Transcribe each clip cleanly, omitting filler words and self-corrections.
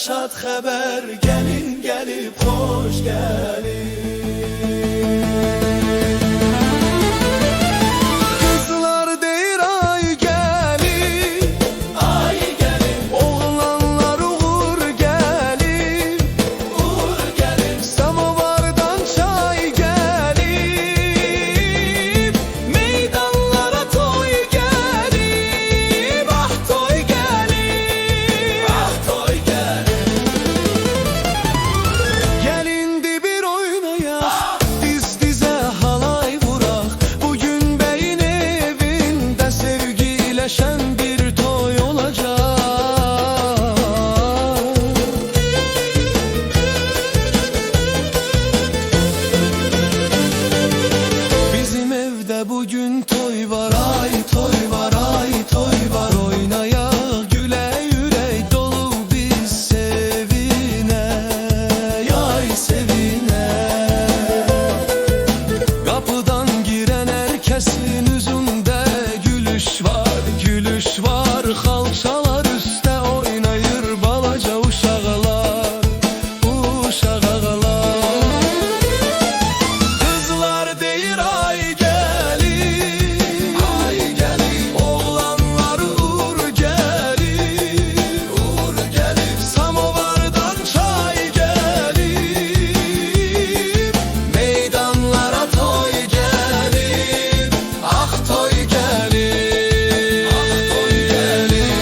şad xəbər, gəlin gəlib xoş gəlin. Qızlar deyir ay gəlin, ay gəlin. Oğlanlar uğur gəlin, uğur gəlin. Samovardan çay gəlin, meydanlara toy gəlin. Ah toy gəlin, ah toy gəlin. Gəlindi bir oynayaq, diz dizə halay vuraq. Bugün bəyin evində sevgiləşən bir toy olacaq. Bizim evdə bugün toy var, ay toy var, ay toy var. Oynayaq gülə ürək dolu biz sevinə, yay sevinə. Kapıdan giren herkesin yüzünde gülüş var, gülüş var. Xalçalar üstə oynayır balaca uşaqlar, uşaqlar. Kızlar deyir ay gəlin, ay gəlin. Oğlanlar uğur gəlin, uğur gəlin. Samovardan çay gəlin, meydanlara toy gəlin. Ah toy gəlin, ah toy gəlin.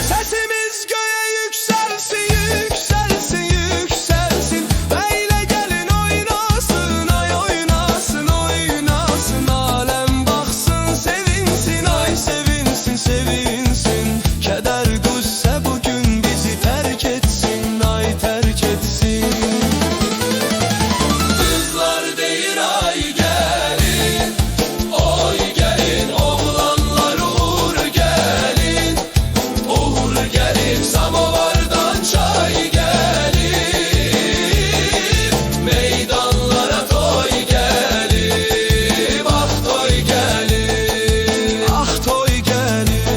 Sesimiz göğe yükselsin, yükselsin, yükselsin. Böyle gelin oynasın, ay oynasın, oynasın. Alem baksın, sevinsin, ay sevinsin, sevinsin. Keder qüssə bugün bizi terk etsin, ay terk etsin. Kızlar deyir ay gəlin, oy gəlin. Oğlanlar uğur gəlin, uğur gəlin. Samovardan çay gəlin, meydanlara toy gəlin. Ah toy gəlin, ah toy gəlin.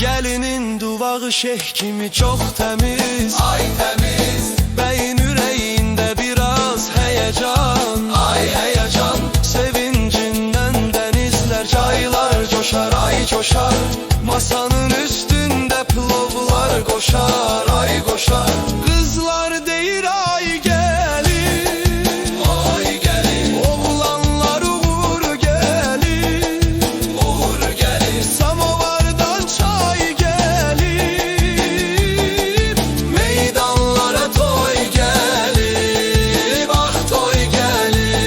Gəlinin duvağı şeyh kimi çok temiz, ay temiz. Bəyin ürəyində biraz heyecan, ay heyecan. Sevincindən denizler, çaylar coşar, ay coşar. Masanın üstünde plovlar koşar, ay koşar. Kızlar deyir ay gəlin, ay gəlin. Oğlanlar uğur gəlin, uğur gəlin. Samovardan çay gəlin, meydanlara toy gəlin. Ah toy gəlin.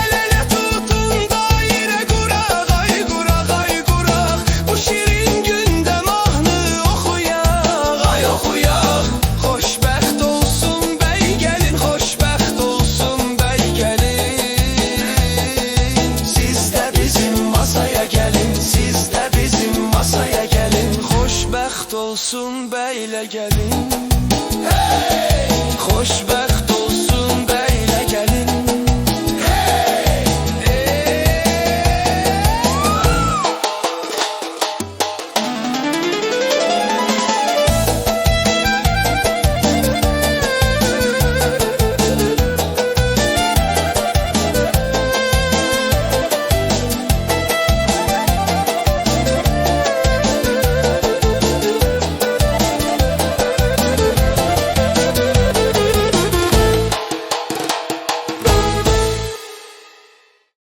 El ele tutun daire quraq, ay quraq, ay quraq. Bu şirin gündə mahnı oxuyaq, ay oxuyaq. Xoşbəxt olsun bəy gəlin, xoşbəxt olsun bəy gəlin. Siz də bizim masaya gəlin, siz də bizim masaya gəlin. Xoşbəxt olsun bəylə gəlin.